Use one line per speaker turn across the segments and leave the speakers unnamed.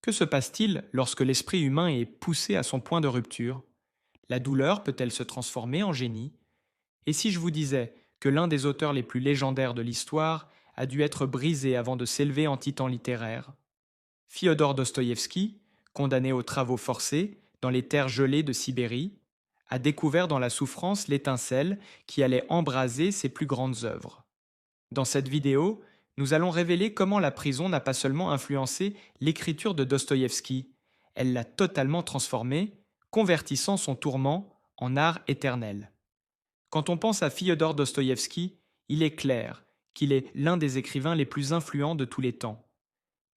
Que se passe-t-il lorsque l'esprit humain est poussé à son point de rupture? La douleur peut-elle se transformer en génie? Et si je vous disais que l'un des auteurs les plus légendaires de l'histoire a dû être brisé avant de s'élever en titan littéraire? Fyodor Dostoïevski, condamné aux travaux forcés dans les terres gelées de Sibérie, a découvert dans la souffrance l'étincelle qui allait embraser ses plus grandes œuvres. Dans cette vidéo, nous allons révéler comment la prison n'a pas seulement influencé l'écriture de Dostoïevski, elle l'a totalement transformé, convertissant son tourment en art éternel. Quand on pense à Fyodor Dostoïevski, il est clair qu'il est l'un des écrivains les plus influents de tous les temps.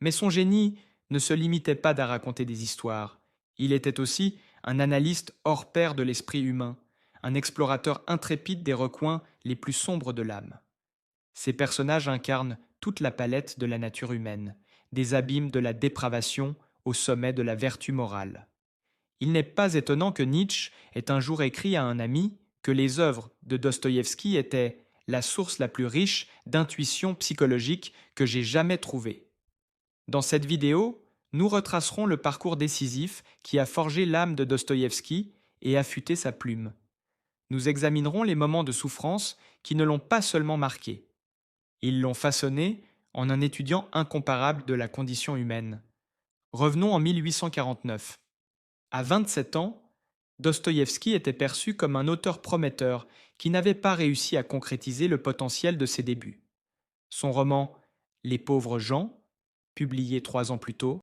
Mais son génie ne se limitait pas à raconter des histoires. Il était aussi un analyste hors pair de l'esprit humain, un explorateur intrépide des recoins les plus sombres de l'âme. Ces personnages incarnent toute la palette de la nature humaine, des abîmes de la dépravation au sommet de la vertu morale. Il n'est pas étonnant que Nietzsche ait un jour écrit à un ami que les œuvres de Dostoïevski étaient la source la plus riche d'intuition psychologique que j'ai jamais trouvée. Dans cette vidéo, nous retracerons le parcours décisif qui a forgé l'âme de Dostoïevski et affûté sa plume. Nous examinerons les moments de souffrance qui ne l'ont pas seulement marqué. Ils l'ont façonné en un étudiant incomparable de la condition humaine. Revenons en 1849. À 27 ans, Dostoïevski était perçu comme un auteur prometteur qui n'avait pas réussi à concrétiser le potentiel de ses débuts. Son roman Les pauvres gens, publié 3 ans plus tôt,